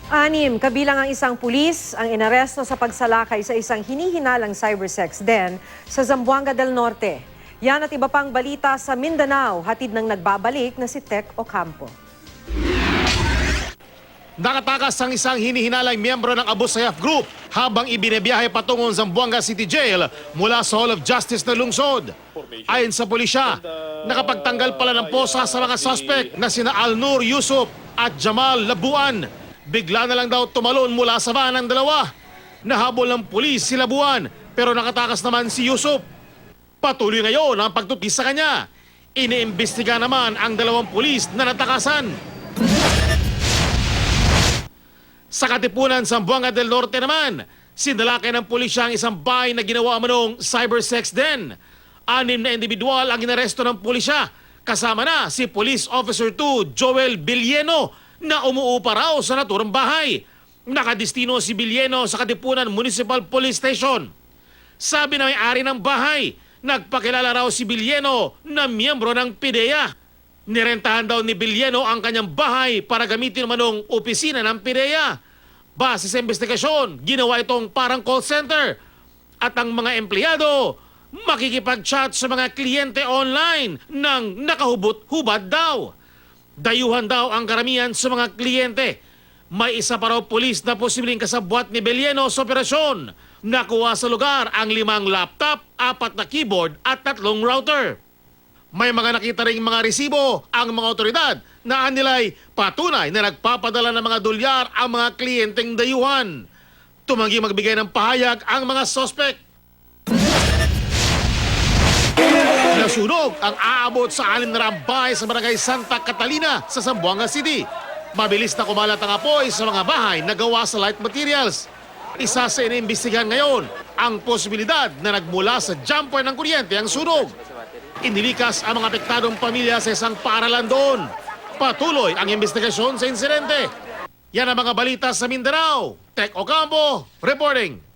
Anim, kabilang ang isang pulis ang inaresto sa pagsalakay sa isang hinihinalang cybersex den sa Zamboanga del Norte. Yan at iba pang balita sa Mindanao, hatid ng nagbabalik na si Tech Ocampo. Nakatakas ang isang hinihinalang miyembro ng Abu Sayyaf Group habang ibinebiyahe patungong Zamboanga City Jail mula sa Hall of Justice na lungsod. Ayon sa pulisya, nakapagtanggal pala ng posa sa mga suspect na sina Alnur Yusuf at Jamal Labuan. Bigla na lang daw tumalon mula sa van ng dalawa. Nahabol ng pulis si Labuan pero nakatakas naman si Yusuf. Patuloy ngayon ang pagtutis sa kanya. Iniimbestiga naman ang dalawang pulis na natakasan. Sa Katipunan, Zamboanga del Norte naman, sinalakay ng pulisya ang isang bahay na ginawa manong cybersex den. 6 na individual ang inaresto ng pulisya, kasama na si Police Officer 2 Joel Villeno na umuupa raw sa naturang bahay. Nakadistino si Villeno sa Katipunan Municipal Police Station. Sabi na may-ari ng bahay, nagpakilala raw si Villeno na miyembro ng PIDEA. Nirentahan daw ni Villeno ang kanyang bahay para gamitin manong opisina ng PIDEA. Base sa investigasyon, ginawa itong parang call center. At ang mga empleyado, makikipag-chat sa mga kliyente online ng nakahubot-hubad daw. Dayuhan daw ang karamihan sa mga kliyente. May isa pa raw pulis na posibleng kasabwat ni Villeno sa operasyon. Nakuha sa lugar ang 5 laptop, 4 na keyboard at 3 router. May mga nakita ring mga resibo ang mga otoridad na anilay patunay na nagpapadala ng mga dolyar ang mga kliyenteng dayuhan. Tumanggi magbigay ng pahayag ang mga suspect. Nasunog ang aabot sa 6 na bahay sa barangay Santa Catalina sa Zamboanga City. Mabilis na kumalat ang apoy sa mga bahay na gawa sa light materials. Isa sa iniimbestigahan ngayon ang posibilidad na nagmula sa jumper ng kuryente ang sunog. Inilikas ang mga apektadong pamilya sa isang paaralan doon. Patuloy ang investigasyon sa insidente. Yan ang mga balita sa Mindanao. Tech Ocampo reporting.